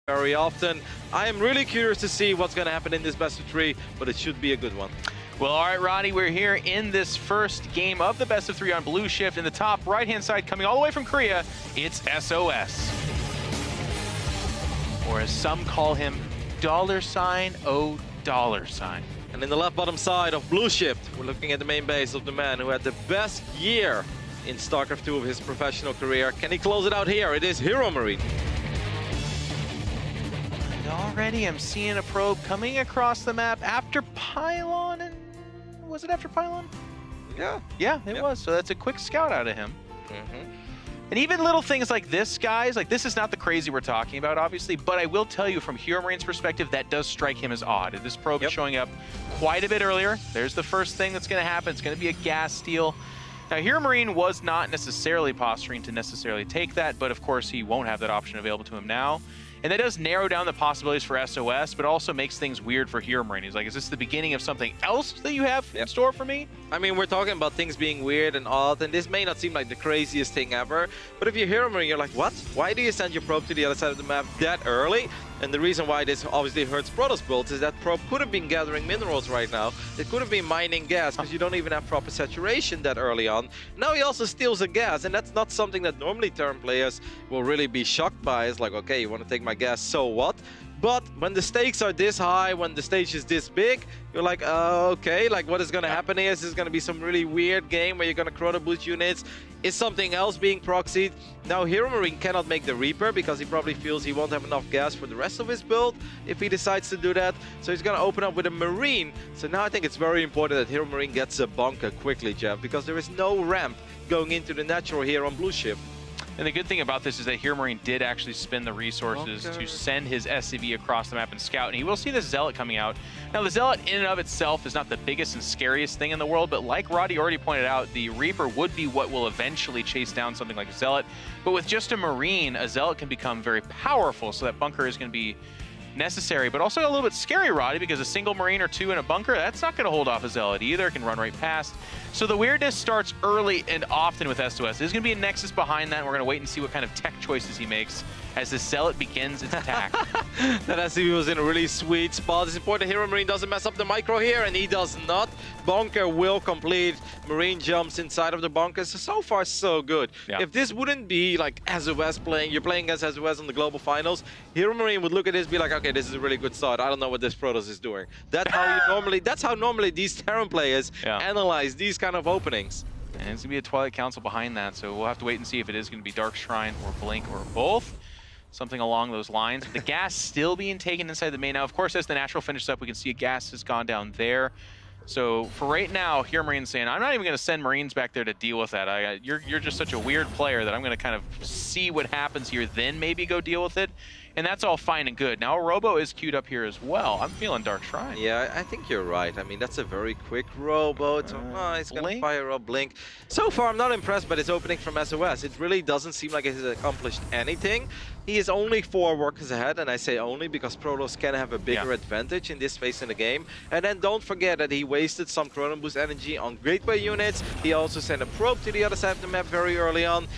very often. I am really curious to see what's going to happen in this best of 3, but it should be a good one. Well, all right, Roddy, we're here in this first game of the best of 3 on Blue Shift. In the top right-hand side, coming all the way from Korea, it's SOS. Or as some call him, $O $. And in the left bottom side of Blue Shift, we're looking at the main base of the man who had the best year in StarCraft 2 of his professional career. Can he close it out here? It is HeroMarine. And already I'm seeing a probe coming across the map after Pylon, and was it after Pylon? Yeah. Yeah, it was. So that's a quick scout out of him. And even little things like this, guys, like this is not the crazy we're talking about, obviously, but I will tell you from HeroMarine's perspective, that does strike him as odd. This probe is showing up quite a bit earlier. There's the first thing that's going to happen. It's going to be a gas steal. Now, HeroMarine was not necessarily posturing to necessarily take that, but of course he won't have that option available to him now. And that does narrow down the possibilities for SOS, but also makes things weird for HeroMarine. He's like, is this the beginning of something else that you have in store for me? I mean, we're talking about things being weird and odd, and this may not seem like the craziest thing ever, but if you're HeroMarine, you're like, what? Why do you send your probe to the other side of the map that early? And the reason why this obviously hurts Protoss builds is that probe could have been gathering minerals right now. It could have been mining gas, because you don't even have proper saturation that early on. Now he also steals a gas, and that's not something that normally Terran players will really be shocked by. It's like, okay, you want to take my gas, so what? But when the stakes are this high, when the stage is this big, you're like, okay, like what is going to happen here? Is this going to be some really weird game where you're going to chrono boost units? Is something else being proxied? Now HeroMarine cannot make the Reaper because he probably feels he won't have enough gas for the rest of his build if he decides to do that. So he's going to open up with a Marine. So now I think it's very important that HeroMarine gets a bunker quickly, Jeff, because there is no ramp going into the natural here on Blue Shift. And the good thing about this is that HeroMarine did actually spend the resources to send his SCV across the map and scout, and he will see the Zealot coming out. Now, the Zealot in and of itself is not the biggest and scariest thing in the world, but like Roddy already pointed out, the Reaper would be what will eventually chase down something like a Zealot. But with just a Marine, a Zealot can become very powerful, so that bunker is going to be necessary, but also a little bit scary, Roddy, because a single Marine or two in a bunker, that's not going to hold off a Zealot either. It can run right past. So the weirdness starts early and often with SOS. There's going to be a nexus behind that, and we're going to wait and see what kind of tech choices he makes as the Zealot begins its attack. That SCV was in a really sweet spot. It's important that HeroMarine doesn't mess up the micro here, and he does not. Bunker will complete. Marine jumps inside of the bunker. So far, so good. Yeah. If this wouldn't be like SOS playing, you're playing against SOS in the global finals, HeroMarine would look at this and be like, okay, this is a really good start. I don't know what this Protoss is doing. That's how normally these Terran players analyze these kind of openings. And it's going to be a Twilight Council behind that, so we'll have to wait and see if it is going to be Dark Shrine or Blink or both. Something along those lines. The gas still being taken inside the main. Now, of course, as the natural finishes up, we can see a gas has gone down there. So for right now, HeroMarine's saying, I'm not even going to send Marines back there to deal with that. You're just such a weird player that I'm going to kind of see what happens here, then maybe go deal with it. And that's all fine and good. Now, a Robo is queued up here as well. I'm feeling Dark Shrine. Yeah, I think you're right. I mean, that's a very quick Robo. He's going to fire up Blink. So far, I'm not impressed by this opening from SOS. It really doesn't seem like it has accomplished anything. He is only 4 workers ahead, and I say only because Protoss can have a bigger advantage in this phase in the game. And then don't forget that he wasted some Chrono Boost energy on Gateway units. He also sent a probe to the other side of the map very early on.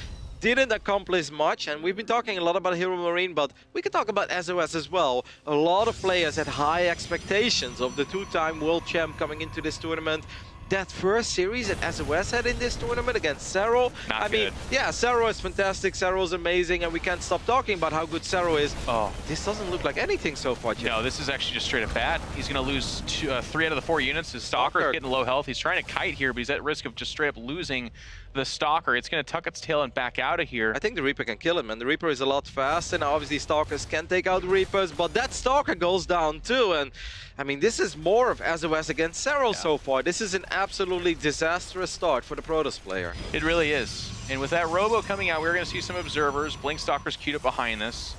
Didn't accomplish much, and we've been talking a lot about HeroMarine, but we can talk about SOS as well. A lot of players had high expectations of the 2-time world champ coming into this tournament. That first series that SOS had in this tournament against Sero, I mean, yeah, Sero is fantastic, Sero is amazing, and we can't stop talking about how good Sero is. Oh, this doesn't look like anything so far, Jim. No, this is actually just straight up bad. He's going to lose 3 out of the 4 units. His Stalker is getting low health. He's trying to kite here, but he's at risk of just straight up losing the Stalker. It's going to tuck its tail and back out of here. I think the Reaper can kill him, and the Reaper is a lot faster. Now, obviously, Stalkers can take out Reapers, but that Stalker goes down too. And I mean, this is more of SOS against Sero so far. This is an absolutely disastrous start for the Protoss player. It really is. And with that Robo coming out, we're going to see some observers. Blink Stalkers queued up behind this.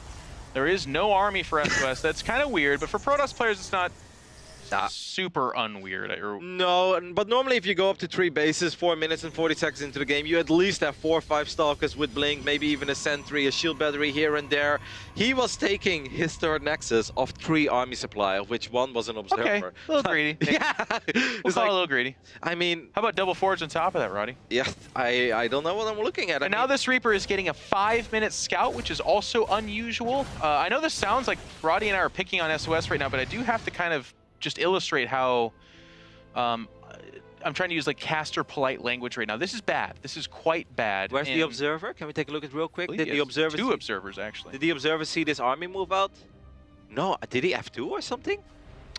There is no army for SOS. That's kind of weird, but for Protoss players, it's not super unweird. No, but normally if you go up to 3 bases, 4 minutes and 40 seconds into the game, you at least have 4 or 5 stalkers with blink, maybe even a sentry, a shield battery here and there. He was taking his third nexus of 3 army supply, of which 1 was an observer. Okay, a little greedy. Yeah, We'll call it a little greedy. I mean, how about double forge on top of that, Roddy? Yeah, I don't know what I'm looking at. And now this Reaper is getting a 5-minute scout, which is also unusual. I know this sounds like Roddy and I are picking on SOS right now, but I do have to kind of just illustrate how I'm trying to use like caster polite language right now. This is bad. This is quite bad. Where's the observer? Can we take a look at it real quick? Did the observer 2 observers actually. Did the observer see this army move out? No, did he F2 or something?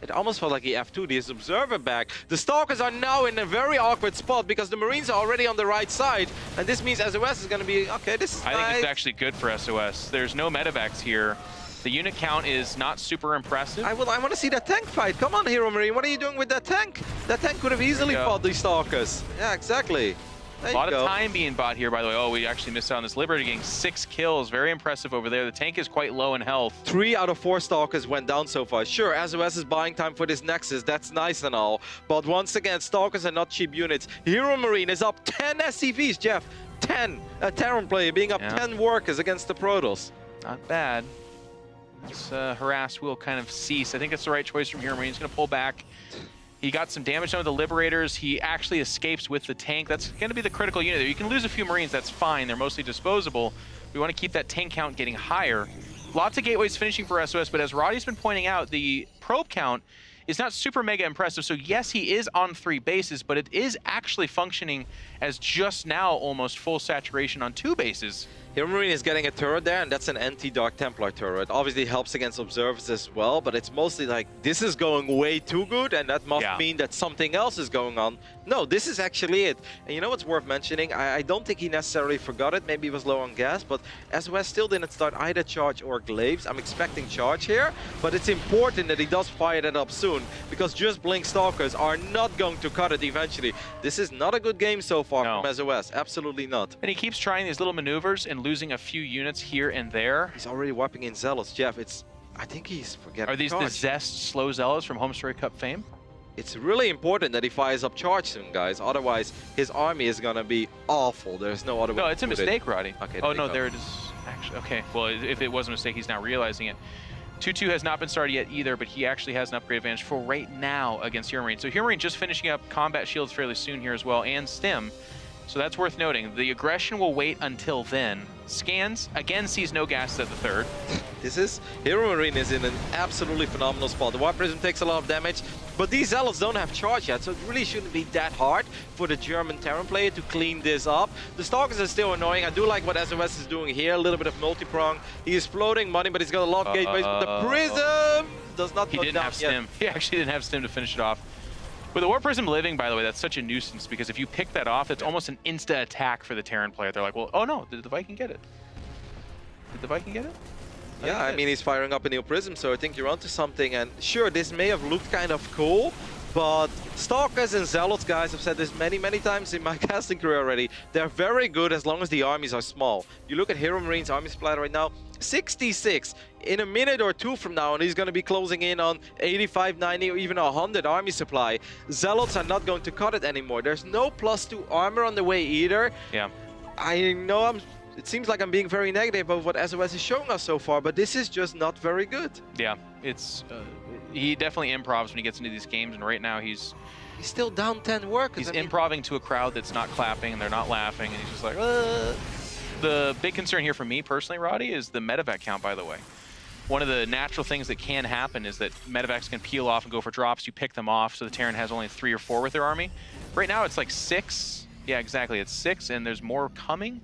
It almost felt like he F2'd his observer back. The Stalkers are now in a very awkward spot because the Marines are already on the right side. And this means SOS is going to be, okay, this is I think it's actually good for SOS. There's no medevacs here. The unit count is not super impressive. I want to see that tank fight. Come on, HeroMarine. What are you doing with that tank? That tank could have easily fought these Stalkers. Yeah, exactly. A lot of time being bought here, by the way. Oh, we actually missed out on this Liberator getting 6 kills. Very impressive over there. The tank is quite low in health. 3 out of 4 Stalkers went down so far. Sure, SOS is buying time for this Nexus. That's nice and all. But once again, Stalkers are not cheap units. HeroMarine is up 10 SCVs, Jeff. 10. A Terran player being up 10 workers against the Protoss. Not bad. This harass will kind of cease. I think it's the right choice from HeroMarine. He's going to pull back. He got some damage done with the Liberators. He actually escapes with the tank. That's going to be the critical unit there. You can lose a few Marines, that's fine. They're mostly disposable. We want to keep that tank count getting higher. Lots of gateways finishing for SOS, but as Roddy's been pointing out, the probe count is not super mega impressive. So yes, he is on 3 bases, but it is actually functioning as just now almost full saturation on 2 bases. HeroMarine is getting a turret there, and that's an anti-Dark Templar turret. Obviously helps against observers as well, but it's mostly like, this is going way too good, and that must mean that something else is going on. No, this is actually it. And you know what's worth mentioning? I don't think he necessarily forgot it. Maybe he was low on gas, but SOS still didn't start either charge or glaives. I'm expecting charge here, but it's important that he does fire that up soon, because just blink Stalkers are not going to cut it eventually. This is not a good game so far from SOS. Absolutely not. And he keeps trying these little maneuvers and losing a few units here and there. He's already warping in Zealots, Jeff. I think he's forgetting. Are these the Zest slow Zealots from Home Story Cup fame? It's really important that he fires up charge soon, guys. Otherwise, his army is gonna be awful. There's no other way. No, it's a mistake, Roddy. Okay. Oh no, there it is. Actually, okay. Well, if it was a mistake, he's now realizing it. 2-2 has not been started yet either, but he actually has an upgrade advantage for right now against HeroMarine. So HeroMarine just finishing up combat shields fairly soon here as well, and stim. So that's worth noting. The aggression will wait until then. Scans, again, sees no gas at the 3rd. HeroMarine is in an absolutely phenomenal spot. The Warp Prism takes a lot of damage, but these Zealots don't have charge yet, so it really shouldn't be that hard for the German Terran player to clean this up. The Stalkers are still annoying. I do like what SOS is doing here, a little bit of multi-prong. He is floating money, but he's got a lot of gateways, but the Prism does not He didn't have stim. He actually didn't have stim to finish it off. With the Warp Prism living, by the way, that's such a nuisance because if you pick that off, it's almost an insta attack for the Terran player. They're like, well, oh no, did the Viking get it? Did the Viking get it? Yeah, I mean, he's firing up a new Prism, so I think you're onto something. And sure, this may have looked kind of cool, but Stalkers and Zealots, guys, I've said this many, many times in my casting career already, they're very good as long as the armies are small. You look at HeroMarine's army supply right now, 66. In a minute or 2 from now, and he's going to be closing in on 85, 90, or even 100 army supply. Zealots are not going to cut it anymore. There's no +2 armor on the way either. Yeah. I know it seems like I'm being very negative of what SOS is showing us so far, but this is just not very good. Yeah, it's he definitely improvs when he gets into these games, and right now he's still down 10 workers. He's improving to a crowd that's not clapping and they're not laughing, and he's just like, The big concern here for me personally, Roddy, is the medevac count, by the way. One of the natural things that can happen is that medevacs can peel off and go for drops. You pick them off, so the Terran has only 3 or 4 with their army. Right now it's like 6. Yeah, exactly. It's 6, and there's more coming.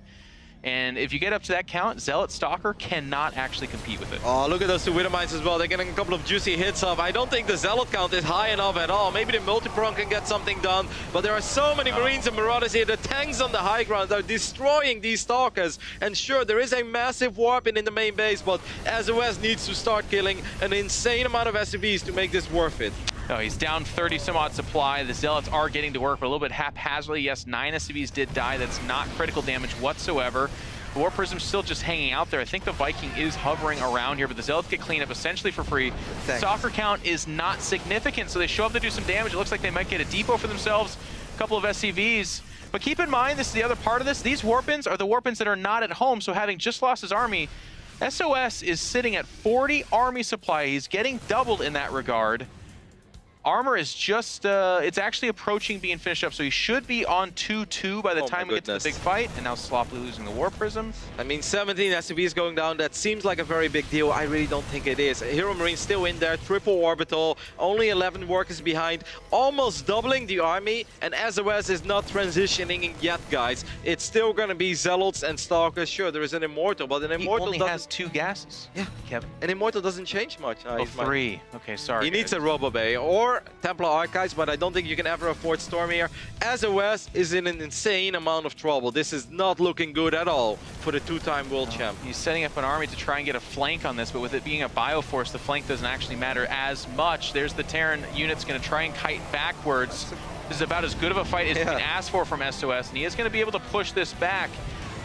And if you get up to that count, Zealot Stalker cannot actually compete with it. Oh, look at those 2 Widowmines as well. They're getting a couple of juicy hits off. I don't think the Zealot count is high enough at all. Maybe the multi-prong can get something done, but there are so many Marines and Marauders here. The tanks on the high ground are destroying these Stalkers. And sure, there is a massive warping in the main base, but SOS needs to start killing an insane amount of SCVs to make this worth it. No, he's down 30 some odd supply. The Zealots are getting to work, but a little bit haphazardly. Yes, 9 SCVs did die. That's not critical damage whatsoever. The War Prism's still just hanging out there. I think the Viking is hovering around here, but the Zealots get cleaned up essentially for free. Soccer count is not significant, so they show up to do some damage. It looks like they might get a depot for themselves, a couple of SCVs. But keep in mind, this is the other part of this. These Warpins are the Warpins that are not at home, so having just lost his army, SOS is sitting at 40 army supply. He's getting doubled in that regard. Armor is just, it's actually approaching being finished up, so he should be on 2-2 by the time we get to the big fight, and now sloppily losing the War Prism. I mean, 17 SCVs going down, that seems like a very big deal. I really don't think it is. HeroMarine still in there, triple orbital, only 11 workers behind, almost doubling the army, and SOS is not transitioning yet, guys. It's still gonna be Zealots and Stalkers. Sure, there is an Immortal, but an Immortal only has 2 gases. Yeah, Kevin. An Immortal doesn't change much. Oh, 3. Okay, sorry. He needs a Robo Bay or Templar Archives, but I don't think you can ever afford Storm here. SOS is in an insane amount of trouble. This is not looking good at all for the 2-time world champ. He's setting up an army to try and get a flank on this, but with it being a Bioforce, the flank doesn't actually matter as much. There's the Terran unit's going to try and kite backwards. This is about as good of a fight as you can ask for from SOS, and he is going to be able to push this back.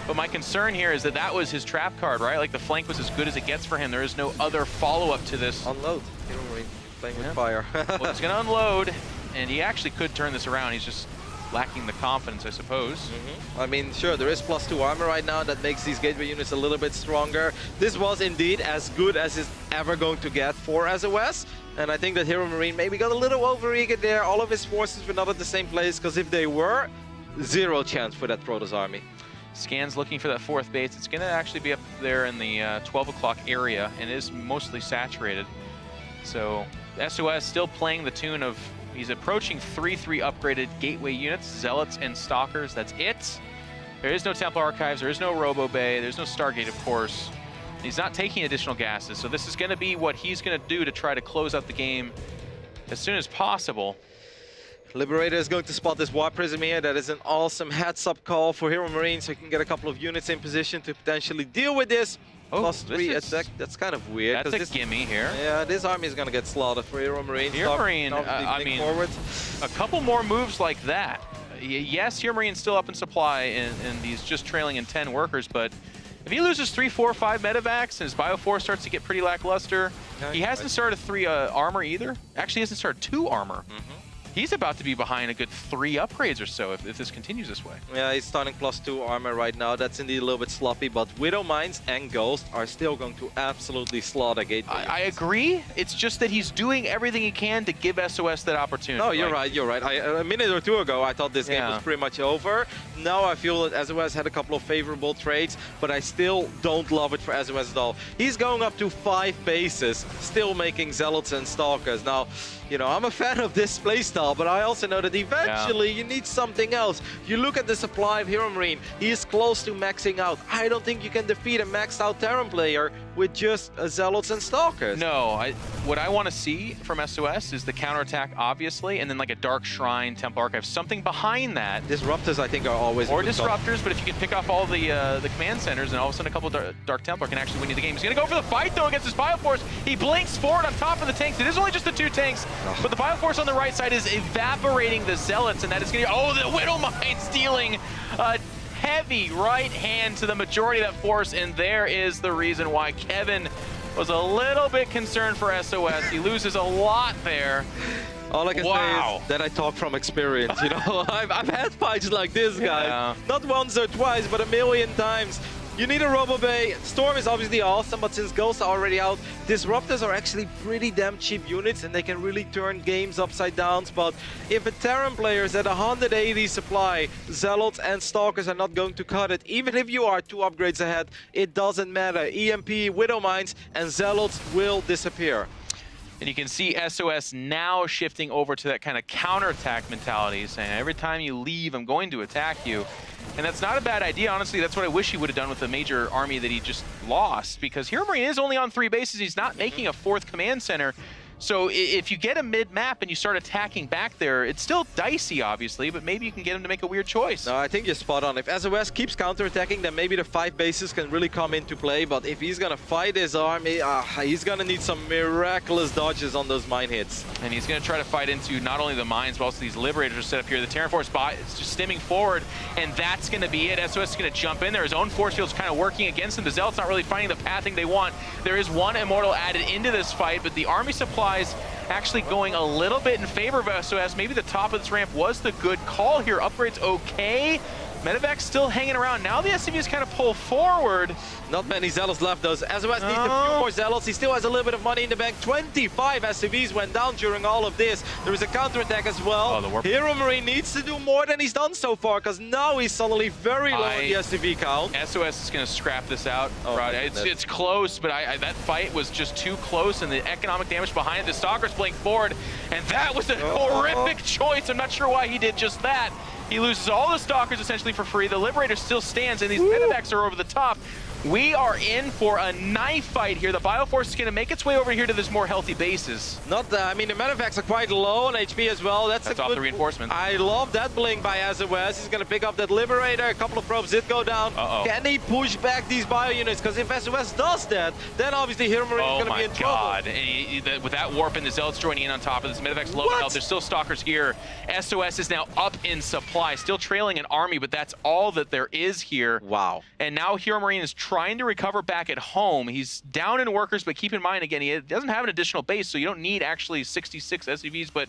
But my concern here is that that was his trap card, right? Like the flank was as good as it gets for him. There is no other follow-up to this. Unload. HeroMarine playing with fire. Well, he's going to unload, and he actually could turn this around. He's just lacking the confidence, I suppose. I mean, sure, there is +2 armor right now that makes these gateway units a little bit stronger. This was indeed as good as it's ever going to get for SOS. And I think that HeroMarine maybe got a little overeager there. All of his forces were not at the same place, because if they were, 0 chance for that Protoss army. Scans looking for that 4th base. It's going to actually be up there in the 12 o'clock area and is mostly saturated. So SOS still playing the tune of, he's approaching 3-3 upgraded gateway units, Zealots and Stalkers. That's it. There is no Templar Archives, there is no Robo Bay, there's no Stargate, of course. He's not taking additional gases, so this is going to be what he's going to do to try to close out the game as soon as possible. Liberator is going to spot this War Prism here. That is an awesome heads-up call for HeroMarine, so he can get a couple of units in position to potentially deal with this. Oh, +3 attack. That's kind of weird. That's a gimme here. Yeah, this army is going to get slaughtered for HeroMarine. HeroMarine, I mean, forward. A couple more moves like that. Yes, HeroMarine's still up in supply, and he's just trailing in 10 workers, but if he loses 3, 4, 5 medevacs and his Bioforce starts to get pretty lackluster, he hasn't started 3 armor either. Actually, he hasn't started 2 armor. He's about to be behind a good 3 upgrades or so if this continues this way. Yeah, he's starting +2 armor right now. That's indeed a little bit sloppy, but Widow Mines and Ghost are still going to absolutely slaughter gateway. I agree. It's just that he's doing everything he can to give SOS that opportunity. No, you're right, you're right. A minute or 2 ago, I thought this game was pretty much over. Now I feel that SOS had a couple of favorable trades, but I still don't love it for SOS at all. He's going up to 5 bases, still making Zealots and Stalkers. Now, you know, I'm a fan of this playstyle, but I also know that eventually you need something else. You look at the supply of HeroMarine, he is close to maxing out. I don't think you can defeat a maxed out Terran player with just Zealots and Stalkers. No, what I want to see from SOS is the counterattack, obviously, and then like a Dark Shrine, Temple Archive, something behind that. Disruptors, I think, are always or Disruptors, but if you can pick off all the command centers, and all of a sudden a couple of Dark Templar can actually win you the game. He's going to go for the fight, though, against his Bioforce. He blinks forward on top of the tanks. It is only just the 2 tanks, but the Bioforce on the right side is evaporating the Zealots, and that is going to... Oh, the Widow Mine stealing a heavy right hand to the majority of that force, and there is the reason why Kevin was a little bit concerned for SOS. He loses a lot there. All I can say is that I talk from experience, you know. I've had fights like this, guys. Not once or twice, but a million times. You need a Robo Bay. Storm is obviously awesome, but since Ghosts are already out, Disruptors are actually pretty damn cheap units, and they can really turn games upside down. But if a Terran player is at 180 supply, Zealots and Stalkers are not going to cut it. Even if you are 2 upgrades ahead, it doesn't matter. EMP, Widow Mines, and Zealots will disappear. And you can see SOS now shifting over to that kind of counterattack mentality, saying every time you leave, I'm going to attack you. And that's not a bad idea, honestly. That's what I wish he would have done with the major army that he just lost, because HeroMarine is only on 3 bases. He's not making a 4th command center. So if you get a mid-map and you start attacking back there, it's still dicey, obviously, but maybe you can get him to make a weird choice. No, I think you're spot on. If SOS keeps counterattacking, then maybe the 5 bases can really come into play. But if he's going to fight his army, he's going to need some miraculous dodges on those mine hits. And he's going to try to fight into not only the mines, but also these Liberators are set up here. The Terran Force bot is just stimming forward, and that's going to be it. SOS is going to jump in there. His own force field's kind of working against him. The Zealot's not really finding the pathing they want. There is one Immortal added into this fight, but the army supplies actually going a little bit in favor of SOS. Maybe the top of this ramp was the good call here. Upgrades okay. Medevac still hanging around. Now the SCVs kind of pull forward. Not many Zealots left, though. SOS needs a few more Zealots. He still has a little bit of money in the bank. 25 SCVs went down during all of this. There is a counterattack as well. HeroMarine needs to do more than he's done so far, because now he's suddenly very low on the SCV count. SOS is going to scrap this out. It's close, but that fight was just too close, and the economic damage behind it. The Stalker's blink forward, and that was a horrific choice. I'm not sure why he did just that. He loses all the Stalkers essentially for free. The Liberator still stands, and these Medevacs are over the top. We are in for a knife fight here. The Bioforce is going to make its way over here to this more healthy bases. I mean, the Medevacs are quite low on HP as well. That's off the reinforcements. I love that blink by SOS. He's going to pick up that Liberator. A couple of probes did go down. Can he push back these bio units? Because if SOS does that, then obviously HeroMarine is going to be in trouble. And with that warp and the Zealots joining in on top of this, Medevac's low health. There's still Stalkers here. SOS is now up in supply, still trailing an army, but that's all that there is here. Wow. And now HeroMarine is trying to recover back at home. He's down in workers, but keep in mind, again, he doesn't have an additional base, so you don't need actually 66 SCVs. But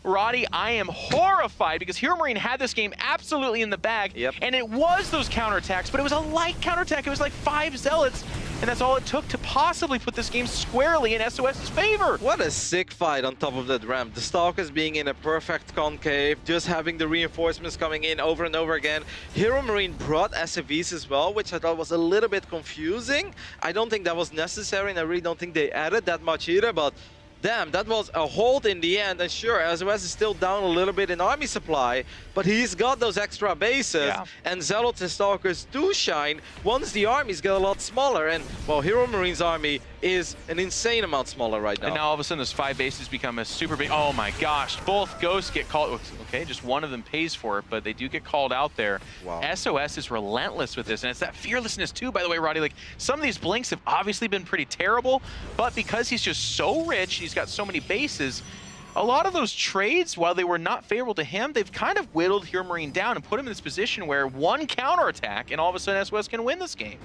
Roddy, I am horrified because HeroMarine had this game absolutely in the bag, and it was those counterattacks, but it was a light counterattack. It was like 5 Zealots, and that's all it took to possibly put this game squarely in SOS's favor. What a sick fight on top of that ramp. The Stalkers being in a perfect concave, just having the reinforcements coming in over and over again. HeroMarine brought SCVs as well, which I thought was a little bit confusing. I don't think that was necessary, and I really don't think they added that much either, but damn, that was a hold in the end. And sure, SOS is still down a little bit in army supply, but he's got those extra bases, and Zealots and Stalkers do shine once the armies get a lot smaller. And, well, HeroMarine's army is an insane amount smaller right now. And now all of a sudden those 5 bases become a super big, oh my gosh, both ghosts get called. Okay, just one of them pays for it, but they do get called out there. Wow. SOS is relentless with this, and it's that fearlessness too, by the way, Roddy. Like, some of these blinks have obviously been pretty terrible, but because he's just so rich, he's got so many bases, a lot of those trades, while they were not favorable to him, they've kind of whittled HeroMarine down and put him in this position where one counterattack and all of a sudden SOS can win this game.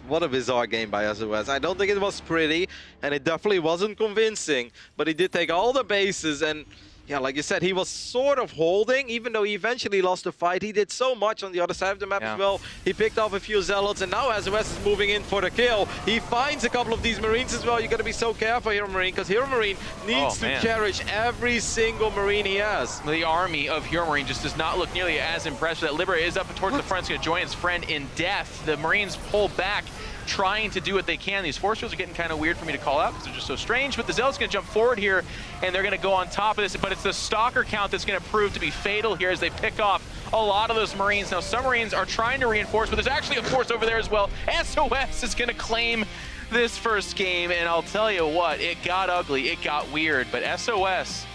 What a bizarre game by SOS. I don't think it was pretty, and it definitely wasn't convincing, but he did take all the bases, and yeah, like you said, he was sort of holding, even though he eventually lost the fight. He did so much on the other side of the map as well. He picked off a few Zealots, and now SOS is moving in for the kill. He finds a couple of these Marines as well. You got to be so careful, HeroMarine, because HeroMarine needs to cherish every single Marine he has. The army of HeroMarine just does not look nearly as impressed. That Liberator is up towards the front. He's going to join his friend in death. The Marines pull back, trying to do what they can. These force fields are getting kind of weird for me to call out because they're just so strange, but the Zealot's going to jump forward here, and they're going to go on top of this, but it's the Stalker count that's going to prove to be fatal here as they pick off a lot of those Marines. Now, some Marines are trying to reinforce, but there's actually a force over there as well. SOS is going to claim this first game, and I'll tell you what, it got ugly, it got weird, but SOS,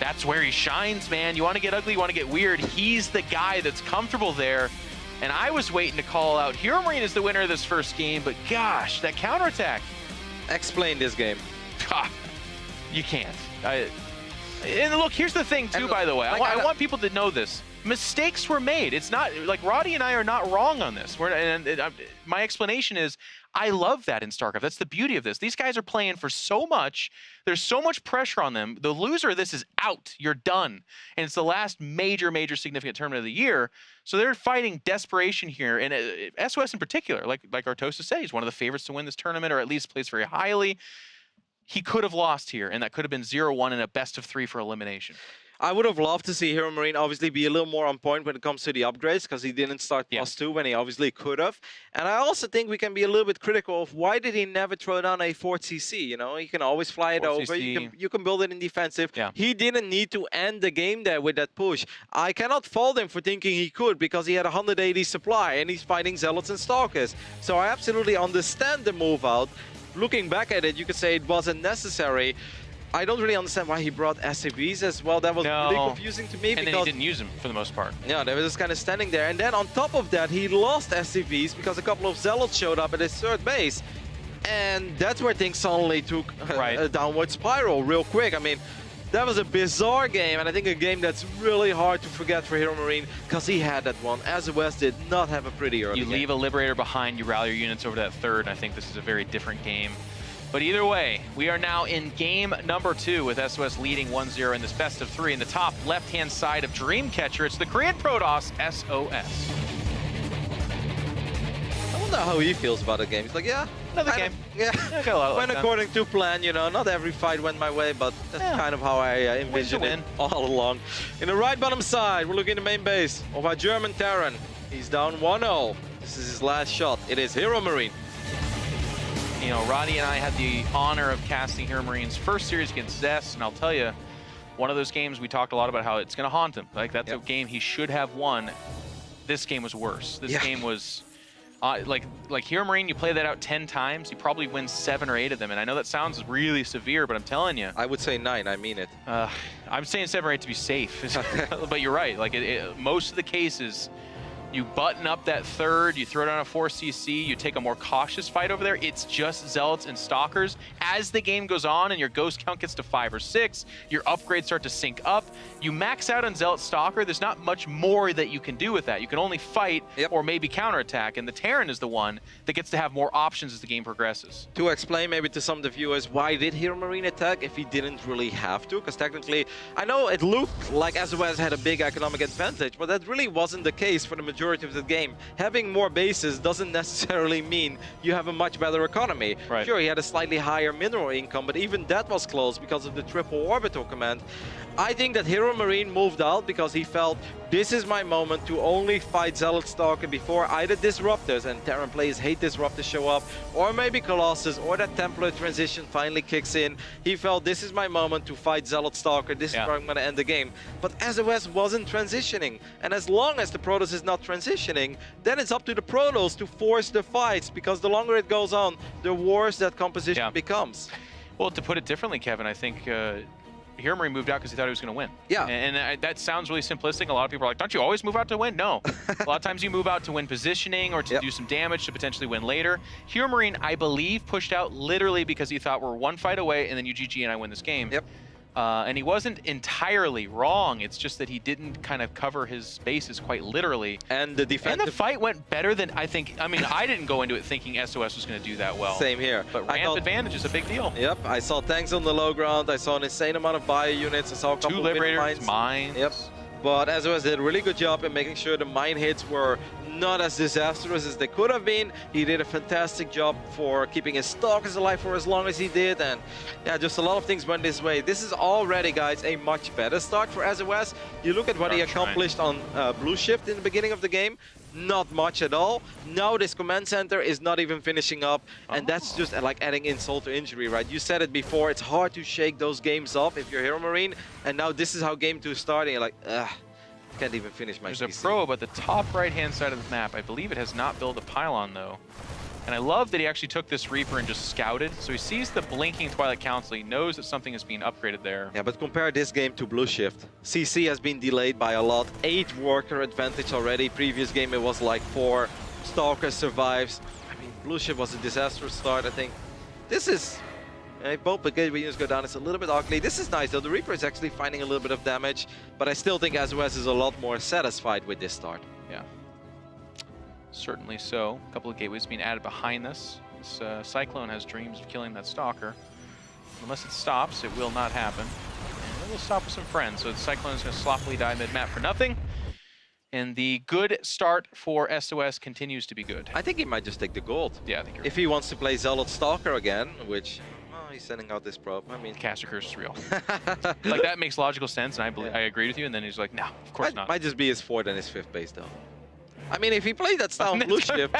that's where he shines, man. You want to get ugly, you want to get weird, he's the guy that's comfortable there. And I was waiting to call out HeroMarine is the winner of this first game, but gosh, that counterattack. Explain this game. You can't. And look, here's the thing too, by the way. I want people to know this. Mistakes were made. It's not, like, Roddy and I are not wrong on this. My explanation is, I love that in StarCraft. That's the beauty of this. These guys are playing for so much. There's so much pressure on them. The loser of this is out. You're done. And it's the last major significant tournament of the year. So they're fighting desperation here. And SOS in particular, like Artosa said, he's one of the favorites to win this tournament, or at least plays very highly. He could have lost here, and that could have been 0-1 in a best-of-3 for elimination. I would have loved to see HeroMarine obviously be a little more on point when it comes to the upgrades, because he didn't start +2 when he obviously could have. And I also think we can be a little bit critical of why did he never throw down a 4CC, you know? You can always fly it over, you can build it in defensive. He didn't need to end the game there with that push. I cannot fault him for thinking he could, because he had 180 supply and he's fighting Zealots and Stalkers. So I absolutely understand the move out. Looking back at it, you could say it wasn't necessary. I don't really understand why he brought SCVs as well. That was really confusing to me. And then he didn't use them for the most part. Yeah, they were just kind of standing there. And then on top of that, he lost SCVs because a couple of Zealots showed up at his third base. And that's where things suddenly took a downward spiral real quick. I mean, that was a bizarre game, and I think a game that's really hard to forget for HeroMarine because he had that one. sOs did not have a pretty early game. You leave a Liberator behind, you rally your units over to that third, and I think this is a very different game. But either way, we are now in game number 2 with SOS leading 1-0 in this best of 3. In the top left-hand side of Dreamcatcher, it's the Korean Protoss, SOS. I wonder how he feels about the game. He's like, yeah, another game. Yeah, went according to plan, you know. Not every fight went my way, but that's kind of how I envisioned it all along. In the right bottom side, we're looking at the main base of our German Terran. He's down 1-0. This is his last shot. It is HeroMarine. You know, Roddy and I had the honor of casting HeroMarine's first series against Zest, and I'll tell you, one of those games we talked a lot about how it's going to haunt him. Like, that's a game he should have won. This game was worse. This game was... like HeroMarine, you play that out 10 times, you probably win 7 or 8 of them. And I know that sounds really severe, but I'm telling you. I would say 9, I mean it. I'm saying 7 or 8 to be safe. But you're right. Like, most of the cases, you button up that third, you throw down a 4cc, you take a more cautious fight over there. It's just Zealots and Stalkers. As the game goes on and your ghost count gets to 5 or 6, your upgrades start to sync up. You max out on Zealot Stalker, there's not much more that you can do with that. You can only fight or maybe counterattack, and the Terran is the one that gets to have more options as the game progresses. To explain maybe to some of the viewers, why did HeroMarine attack if he didn't really have to? Because technically, I know it looked like SOS had a big economic advantage, but that really wasn't the case for the majority of the game. Having more bases doesn't necessarily mean you have a much better economy. Right. Sure, he had a slightly higher mineral income, but even that was close because of the triple orbital command. I think that HeroMarine moved out because he felt this is my moment to only fight Zealot Stalker before either Disruptors, and Terran players hate Disruptors show up, or maybe Colossus, or that Templar transition finally kicks in. He felt this is my moment to fight Zealot Stalker, this is where I'm going to end the game. But SOS wasn't transitioning, and as long as the Protoss is not transitioning, then it's up to the Protoss to force the fights, because the longer it goes on, the worse that composition becomes. Well, to put it differently, Kevin, I think HeroMarine moved out because he thought he was going to win. Yeah. And that sounds really simplistic. A lot of people are like, don't you always move out to win? No. A lot of times you move out to win positioning or to do some damage to potentially win later. HeroMarine, I believe, pushed out literally because he thought we're one fight away and then you GG and I win this game. Yep. And he wasn't entirely wrong. It's just that he didn't kind of cover his bases quite literally. And the defensive... And the fight went better than I think. I mean, I didn't go into it thinking SOS was going to do that well. Same here. But ramp advantage is a big deal. Yep, I saw tanks on the low ground. I saw an insane amount of bio units. I saw a couple 2 Liberators, of mines. Yep. But SOS did a really good job in making sure the mine hits were not as disastrous as they could have been. He did a fantastic job for keeping his Stalkers alive for as long as he did. And yeah, just a lot of things went this way. This is already, guys, a much better start for SOS. You look at what he accomplished on Blue Shift in the beginning of the game. Not much at all. Now this command center is not even finishing up, and that's just like adding insult to injury, right? You said it before, it's hard to shake those games off if you're HeroMarine, and now this is how game 2 is starting. You're like, ugh, can't even finish my There's PC. a probe at the top right-hand side of the map. I believe it has not built a pylon, though. And I love that he actually took this Reaper and just scouted. So he sees the blinking Twilight Council. He knows that something is being upgraded there. Yeah, but compare this game to Blue Shift. CC has been delayed by a lot. 8 worker advantage already. Previous game it was like 4. Stalker survives. I mean, Blue Shift was a disastrous start, I think. This is... If both brigade units go down, it's a little bit ugly. This is nice though. The Reaper is actually finding a little bit of damage, but I still think SOS is a lot more satisfied with this start. Yeah. Certainly so. A couple of gateways being added behind this. This Cyclone has dreams of killing that Stalker. Unless it stops, it will not happen. And it will stop with some friends. So the Cyclone is going to sloppily die mid-map for nothing. And the good start for SOS continues to be good. I think he might just take the gold. Yeah, I think you're If he wants to play Zealot Stalker again, which... Oh, he's sending out this probe. I mean... Caster Curse is real. Like, that makes logical sense, and I agree with you. And then he's like, no, of course not. Might just be his 4th and his 5th base, though. I mean, if he played that style Blue Shift...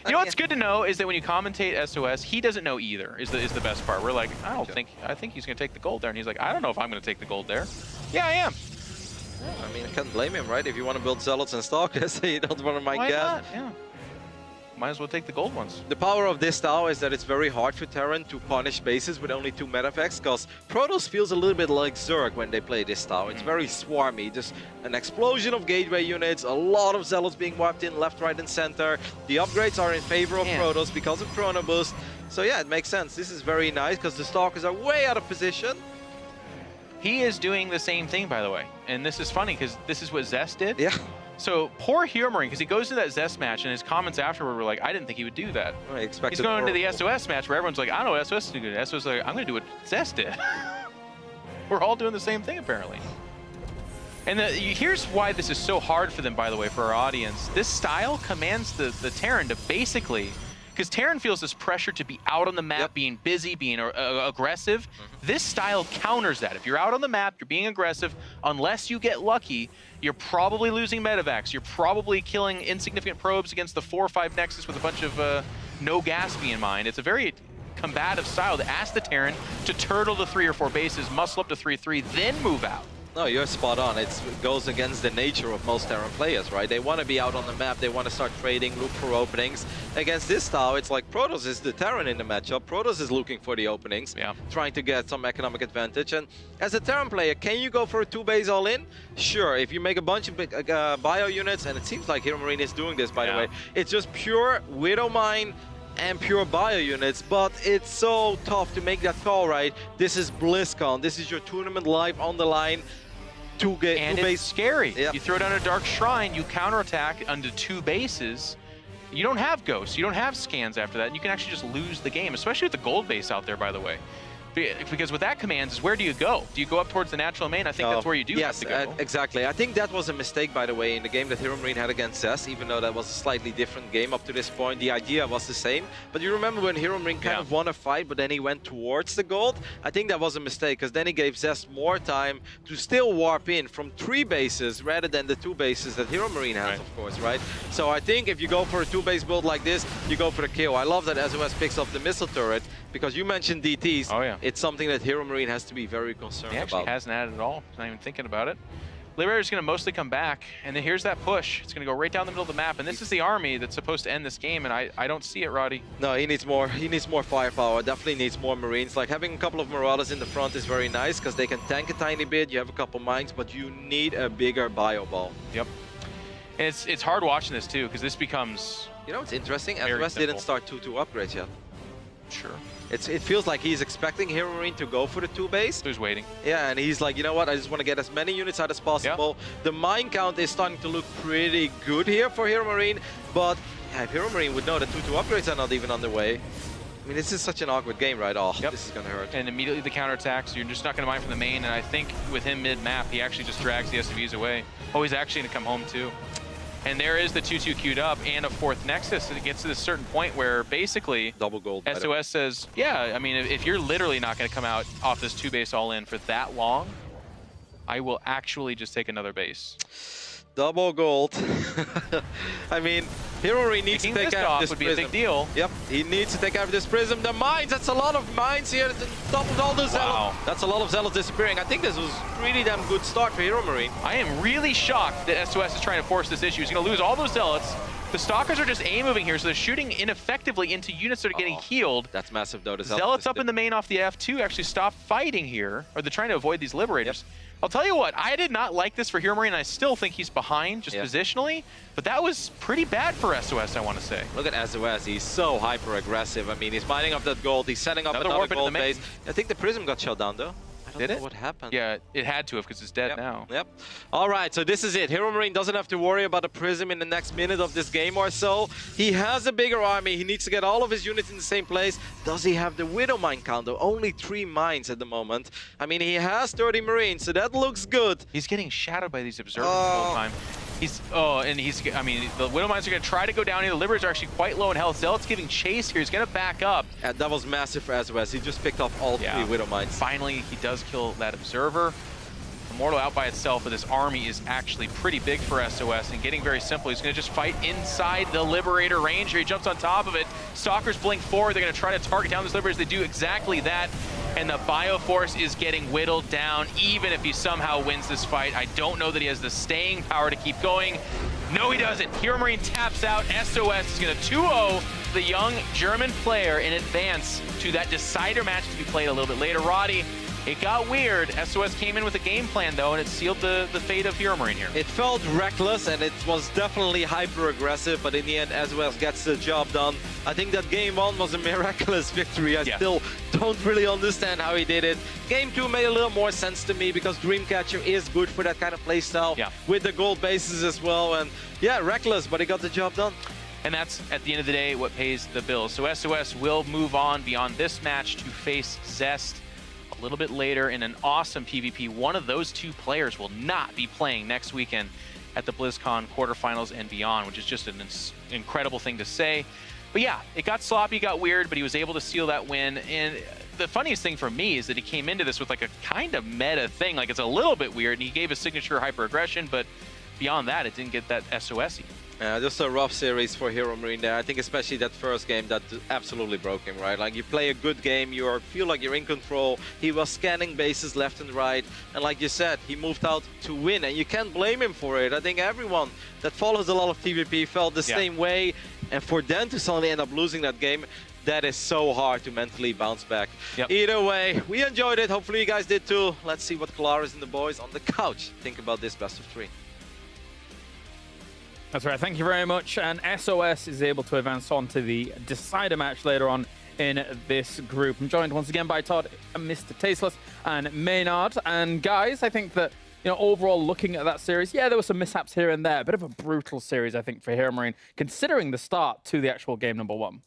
You know what's good to know is that when you commentate SOS, he doesn't know either, is the best part. We're like, I think he's going to take the gold there. And he's like, I don't know if I'm going to take the gold there. Yeah, I am. I mean, I can't blame him, right? If you want to build Zealots and Stalkers, you don't want to mind gas. Yeah. might as well take the gold ones. The power of this style is that it's very hard for Terran to punish bases with only 2 meta effects, because Protoss feels a little bit like Zerg when they play this style. It's very swarmy, just an explosion of gateway units, a lot of Zealots being wiped in left, right, and center. The upgrades are in favor of Protoss because of Chrono Boost. So yeah, it makes sense. This is very nice because the Stalkers are way out of position. He is doing the same thing, by the way. And this is funny because this is what Zest did. Yeah. So poor HeroMarine, because he goes to that Zest match and his comments afterward were like, I didn't think he would do that. He's going to the SOS match where everyone's like, I don't know what SOS is doing. SOS is like, I'm going to do what Zest did. We're all doing the same thing, apparently. And here's why this is so hard for them, by the way, for our audience. This style commands the Terran to basically, because Terran feels this pressure to be out on the map, being busy, being aggressive. This style counters that. If you're out on the map, you're being aggressive, unless you get lucky, you're probably losing medevacs. You're probably killing insignificant probes against the 4 or 5 Nexus with a bunch of no gas being mined. It's a very combative style to ask the Terran to turtle to 3 or 4 bases, muscle up to 3-3, then move out. No, you're spot on. It goes against the nature of most Terran players, right? They want to be out on the map. They want to start trading, look for openings. Against this style, it's like Protoss is the Terran in the matchup. Protoss is looking for the openings, trying to get some economic advantage. And as a Terran player, can you go for a 2-base all-in? Sure, if you make a bunch of big bio units, and it seems like HeroMarine is doing this, by the way. It's just pure Widow Mine and pure bio units, but it's so tough to make that call, right? This is BlizzCon. This is your tournament live on the line. And it's scary. You throw down a Dark Shrine, you counterattack onto 2 bases. You don't have ghosts, you don't have scans after that, and you can actually just lose the game, especially with the gold base out there, by the way. Because with that commands is, where do you go? Do you go up towards the natural main? I think that's where you do have to go. Exactly. I think that was a mistake, by the way, in the game that HeroMarine had against SES, even though that was a slightly different game up to this point. The idea was the same. But you remember when HeroMarine kind of won a fight, but then he went towards the gold? I think that was a mistake, because then he gave SES more time to still warp in from 3 bases rather than the 2 bases that HeroMarine has, of course, right? So I think if you go for a 2-base build like this, you go for the kill. I love that SOS picks up the missile turret, because you mentioned DTs. Oh, yeah. It's something that HeroMarine has to be very concerned about. He actually hasn't added at all. He's not even thinking about it. Liberator's going to mostly come back, and then here's that push. It's going to go right down the middle of the map, and this is the army that's supposed to end this game, and I don't see it, Roddy. No, he needs more. He needs more firepower. Definitely needs more Marines. Like, having a couple of Marauders in the front is very nice, because they can tank a tiny bit. You have a couple mines, but you need a bigger bio ball. Yep. And it's hard watching this, too, because this becomes... You know what's interesting? SOS didn't start 2-2 upgrades yet. Sure. It feels like he's expecting HeroMarine to go for the 2-base. So he's waiting. Yeah, and he's like, you know what? I just want to get as many units out as possible. The mine count is starting to look pretty good here for HeroMarine, but if HeroMarine would know that 2-2 upgrades are not even underway. I mean, this is such an awkward game, right? Oh, this is going to hurt. And immediately the counterattack, so you're just not going to mine from the main, and I think with him mid-map, he actually just drags the SCVs away. Oh, he's actually going to come home, too. And there is the 2-2 queued up and a 4th Nexus. And it gets to this certain point where basically double gold. SOS says, yeah, I mean, if you're literally not going to come out off this 2-base all-in for that long, I will actually just take another base. Double gold. I mean, HeroMarine needs to take care of this would be a big deal. Yep, he needs to take care of this prism. The mines, that's a lot of mines here. Doubled all the Zealots. That's a lot of Zealots disappearing. I think this was really damn good start for HeroMarine. I am really shocked that SOS is trying to force this issue. He's going to lose all those Zealots. The Stalkers are just A-moving here, so they're shooting ineffectively into units that are getting healed. That's massive, though. Zealots up in the main off the F2 actually stopped fighting here, or they're trying to avoid these Liberators. Yep. I'll tell you what, I did not like this for HeroMarine. I still think he's behind, just positionally, but that was pretty bad for SOS, I want to say. Look at SOS, he's so hyper-aggressive. I mean, he's mining up that gold, he's setting up another gold base. I think the Prism got shut down, though. Did it? What happened? Yeah, it had to have, because it's dead now. Yep. All right, so this is it. HeroMarine doesn't have to worry about a Prism in the next minute of this game or so. He has a bigger army. He needs to get all of his units in the same place. Does he have the Widow Mine count, though? Only 3 mines at the moment. I mean, he has 30 Marines, so that looks good. He's getting shadowed by these observers the whole time. I mean, the Widow Mines are going to try to go down here. The Liberators are actually quite low in health. Zealot's giving chase here. He's going to back up. And that was massive for SOS. He just picked off all 3 Widow Mines. Finally, he does kill that Observer. Immortal out by itself, but this army is actually pretty big for SOS, and getting very simple. He's going to just fight inside the Liberator range here. He jumps on top of it. Stalkers blink forward. They're going to try to target down this Liberators. They do exactly that. and the Bioforce is getting whittled down, even if he somehow wins this fight. I don't know that he has the staying power to keep going. No, he doesn't. HeroMarine taps out. SOS is going to 2-0 the young German player in advance to that decider match to be played a little bit later. Roddy, it got weird. SOS came in with a game plan, though, and it sealed the fate of HeroMarine here. It felt reckless, and it was definitely hyper-aggressive, but in the end, SOS gets the job done. I think that game 1 was a miraculous victory. I still don't really understand how he did it. Game 2 made a little more sense to me because Dreamcatcher is good for that kind of playstyle with the gold bases as well. And yeah, reckless, but he got the job done. And that's, at the end of the day, what pays the bills. So SOS will move on beyond this match to face Zest a little bit later in an awesome PvP. One of those two players will not be playing next weekend at the BlizzCon quarterfinals and beyond, which is just an incredible thing to say. But yeah, it got sloppy, got weird, but he was able to seal that win. And the funniest thing for me is that he came into this with like a kind of meta thing. Like, it's a little bit weird, and he gave a signature hyper-aggression, but beyond that, it didn't get that SOS-y. Just a rough series for HeroMarine there. I think especially that first game that absolutely broke him, right? Like, you play a good game, you feel like you're in control. He was scanning bases left and right, and like you said, he moved out to win, and you can't blame him for it. I think everyone that follows a lot of TvP felt the same way, and for them to suddenly end up losing that game, that is so hard to mentally bounce back. Either way, we enjoyed it. Hopefully you guys did too. Let's see what Kalaris and the boys on the couch think about this best of 3. That's right, thank you very much. And SOS is able to advance on to the decider match later on in this group. I'm joined once again by Todd, Mr. Tasteless, and Maynard. And guys, I think that, you know, overall looking at that series, yeah, there were some mishaps here and there. A bit of a brutal series, I think, for HeroMarine, considering the start to the actual game number 1.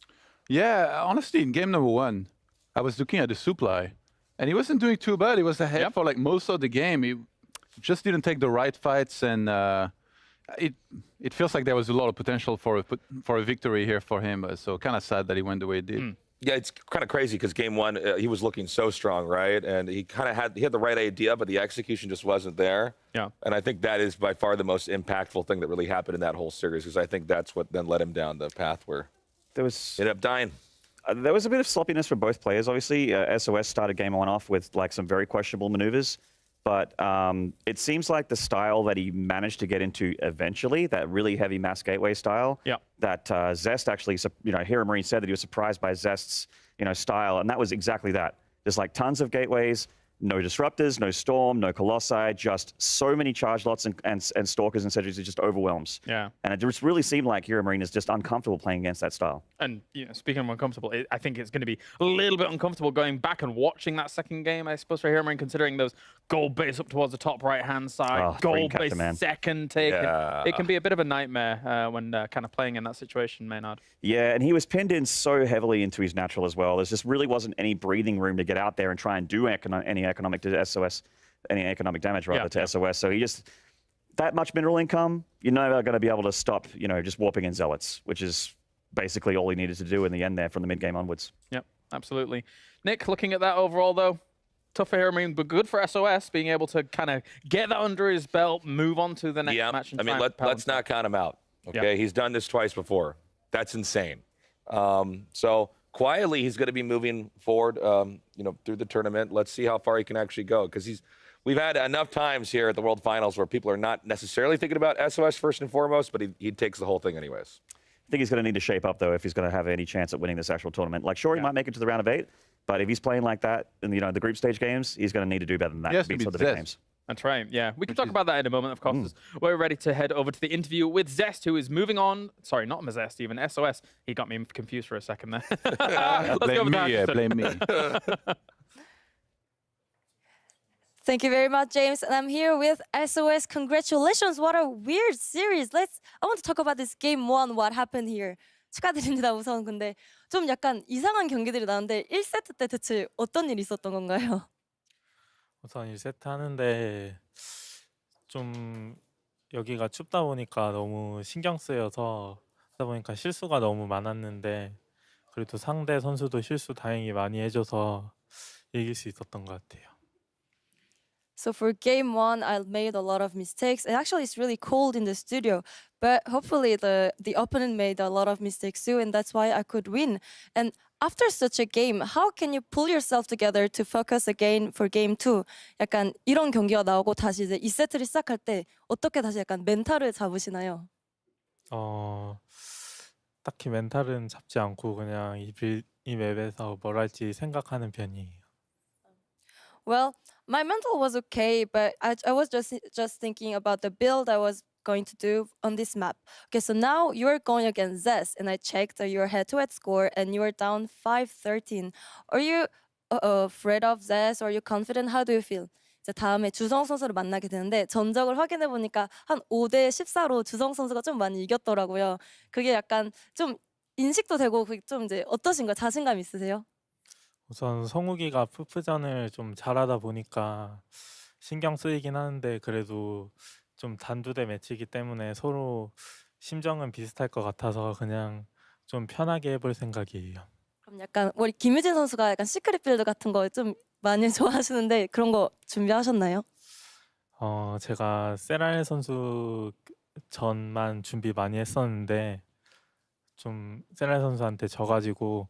Yeah, honestly, in game number 1, I was looking at the supply, and he wasn't doing too bad. He was ahead for like most of the game. He just didn't take the right fights, and it feels like there was a lot of potential for a victory here for him. So kind of sad that he went the way he did. Yeah, it's kind of crazy because game 1 he was looking so strong, right? And he kind of had the right idea, but the execution just wasn't there. Yeah. And I think that is by far the most impactful thing that really happened in that whole series, because I think that's what then led him down the path where there was ended up dying. There was a bit of sloppiness for both players. Obviously, SOS started game 1 off with like some very questionable maneuvers. But it seems like the style that he managed to get into eventually, that really heavy mass gateway style, that Zest actually, you know, HeroMarine said that he was surprised by Zest's, you know, style, and that was exactly that. There's like tons of gateways, no disruptors, no storm, no colossi, just so many charge lots and stalkers and sentries. It just overwhelms. Yeah. And it just really seemed like HeroMarine is just uncomfortable playing against that style. And, you know, speaking of uncomfortable, I think it's going to be a little bit uncomfortable going back and watching that second game, I suppose, for HeroMarine, considering those gold base up towards the top right-hand side, gold base second take. It can be a bit of a nightmare when kind of playing in that situation, Maynard. Yeah, and he was pinned in so heavily into his natural as well. There just really wasn't any breathing room to get out there and try and do any economic to SOS, any economic damage rather to SOS. So he just, that much mineral income, you're never going to be able to stop, you know, just warping in zealots, which is basically all he needed to do in the end there from the mid game onwards. Yep, absolutely. Nick, looking at that overall though, tough for HeroMarine, but good for SOS being able to kind of get that under his belt, move on to the next match. And I mean, let's not count him out. Okay, he's done this twice before. That's insane. So quietly, he's going to be moving forward, you know, through the tournament. Let's see how far he can actually go, because we've had enough times here at the World Finals where people are not necessarily thinking about SOS first and foremost, but he takes the whole thing anyways. I think he's going to need to shape up, though, if he's going to have any chance at winning this actual tournament. Like, sure, he might make it to the round of 8, but if he's playing like that in, you know, the group stage games, he's going to need to do better than that to beat some of the big games. That's right, yeah. We can talk about that in a moment, of course. We're ready to head over to the interview with Zest, who is moving on. Sorry, not Zest, even SOS. He got me confused for a second there. Blame me. Thank you very much, James. And I'm here with SOS. Congratulations. What a weird series. I want to talk about this game 1, what happened here. 축하드립니다, 우선. 근데 좀 약간 이상한 경기들이 나는데 1세트 때 대체 어떤 일이 있었던 건가요? 우선 1세트 하는데 좀 여기가 춥다 보니까 너무 신경 쓰여서 하다 보니까 실수가 너무 많았는데 그래도 상대 선수도 실수 다행히 많이 해줘서 이길 수 있었던 것 같아요. So for game one, I made a lot of mistakes. And actually, it's really cold in the studio. But hopefully, the opponent made a lot of mistakes too, and that's why I could win. And after such a game, how can you pull yourself together to focus again for game two? 약간 이런 경기가 나오고 다시 이제 2세트를 시작할 때 어떻게 다시 약간 멘탈을 잡으시나요? 딱히 멘탈은 잡지 않고 그냥 이 맵에서 뭘 할지 생각하는 편이에요. Well, my mental was okay, but I was just thinking about the build I was going to do on this map. Okay, so now you're going against Zest, and I checked your head-to-head score, and you are down 5-13. Are you afraid of Zest? Or are you confident? How do you feel? 이제 다음에 주성 선수를 만나게 되는데 전적을 확인해 보니까 한 5대14로 주성 선수가 좀 많이 이겼더라고요. 그게 약간 좀 인식도 되고 그게 좀 이제 어떠신가요? 자신감 있으세요? 우선 성욱이가 푸프전을 좀 잘하다 보니까 신경 쓰이긴 하는데 그래도 좀 단두대 매치이기 때문에 서로 심정은 비슷할 것 같아서 그냥 좀 편하게 해볼 생각이에요. 그럼 약간 우리 김유진 선수가 약간 시크릿 빌드 같은 거 좀 많이 좋아하시는데 그런 거 준비하셨나요? 제가 세랄 선수 전만 준비 많이 했었는데 좀 세랄 선수한테 져가지고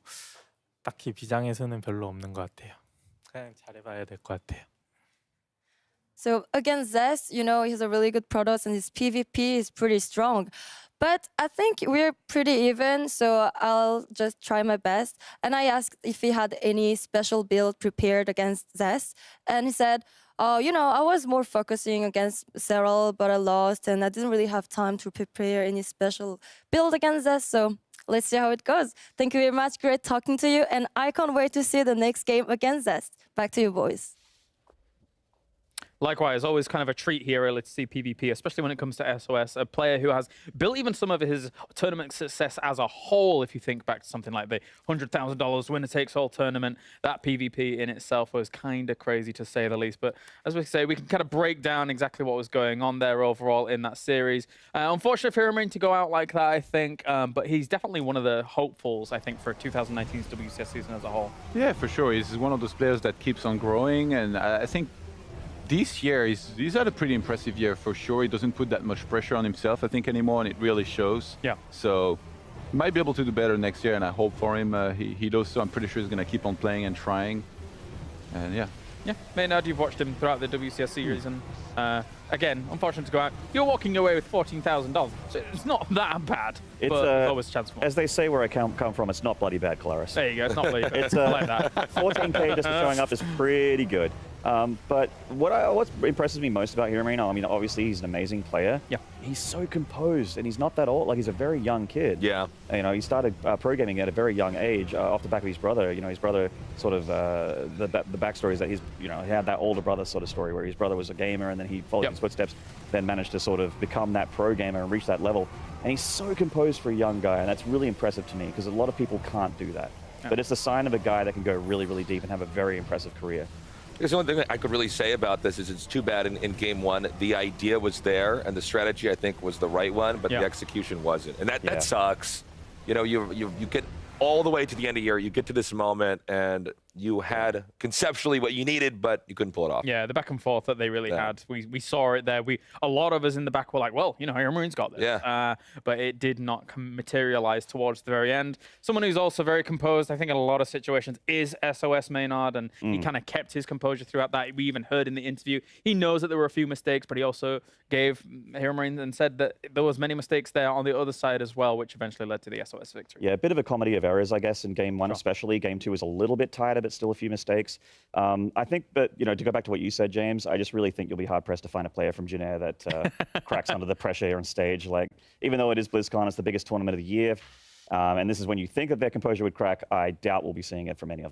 딱히 비장의 수는 별로 없는 것 같아요. 그냥 잘해봐야 될 것 같아요. So against Zest, you know, he's a really good product and his PvP is pretty strong. But I think we're pretty even, so I'll just try my best. And I asked if he had any special build prepared against Zest. And he said, you know, I was more focusing against Cyril, but I lost and I didn't really have time to prepare any special build against Zest. So let's see how it goes. Thank you very much. Great talking to you. And I can't wait to see the next game against Zest. Back to you, boys. Likewise, always kind of a treat here. Let's see PvP, especially when it comes to SOS, a player who has built even some of his tournament success as a whole. If you think back to something like the $100,000 winner-takes-all tournament, that PvP in itself was kind of crazy to say the least. But as we say, we can kind of break down exactly what was going on there overall in that series. Unfortunate for HeroMarine to go out like that, I think, but he's definitely one of the hopefuls, I think, for 2019's WCS season as a whole. Yeah, for sure. He's one of those players that keeps on growing, and I think this year, he's had a pretty impressive year for sure. He doesn't put that much pressure on himself, I think, anymore, and it really shows. Yeah. So he might be able to do better next year, and I hope for him. He does so. I'm pretty sure he's going to keep on playing and trying. And yeah. Yeah, Maynard, you've watched him throughout the WCS series, and again, unfortunate to go out. You're walking away with $14,000, so it's not that bad. It's but always a chance for more. As they say where I come from, it's not bloody bad, Claris. There you go, it's not bloody bad. It's I like that. 14K just for showing up is pretty good. But what impresses me most about HeroMarine, I mean, obviously he's an amazing player. Yeah. He's so composed, and he's not that old. Like, he's a very young kid. Yeah. You know, he started pro gaming at a very young age off the back of his brother. You know, his brother sort of the backstory is that he's, you know, he had that older brother sort of story where his brother was a gamer and then he followed his footsteps, then managed to sort of become that pro gamer and reach that level. And he's so composed for a young guy, and that's really impressive to me because a lot of people can't do that. Yeah. But it's a sign of a guy that can go really, really deep and have a very impressive career. Because the only thing I could really say about this is it's too bad in game one, the idea was there and the strategy I think was the right one, but the execution wasn't. And that sucks. You know, you get all the way to the end of the year, you get to this moment and you had conceptually what you needed, but you couldn't pull it off. Yeah, the back and forth that they really had. We saw it there. A lot of us in the back were like, well, you know, HeroMarine's got this. Yeah. But it did not materialize towards the very end. Someone who's also very composed, I think in a lot of situations, is SOS Maynard, and he kind of kept his composure throughout that. We even heard in the interview, he knows that there were a few mistakes, but he also gave HeroMarine and said that there was many mistakes there on the other side as well, which eventually led to the SOS victory. Yeah, a bit of a comedy of errors, I guess, in game one especially. Game two was a little bit tighter, but still a few mistakes. I think, but you know, to go back to what you said, James, I just really think you'll be hard pressed to find a player from Jin Air that cracks under the pressure here on stage. Like, even though it is BlizzCon, it's the biggest tournament of the year, and this is when you think that their composure would crack. I doubt we'll be seeing it from any of them.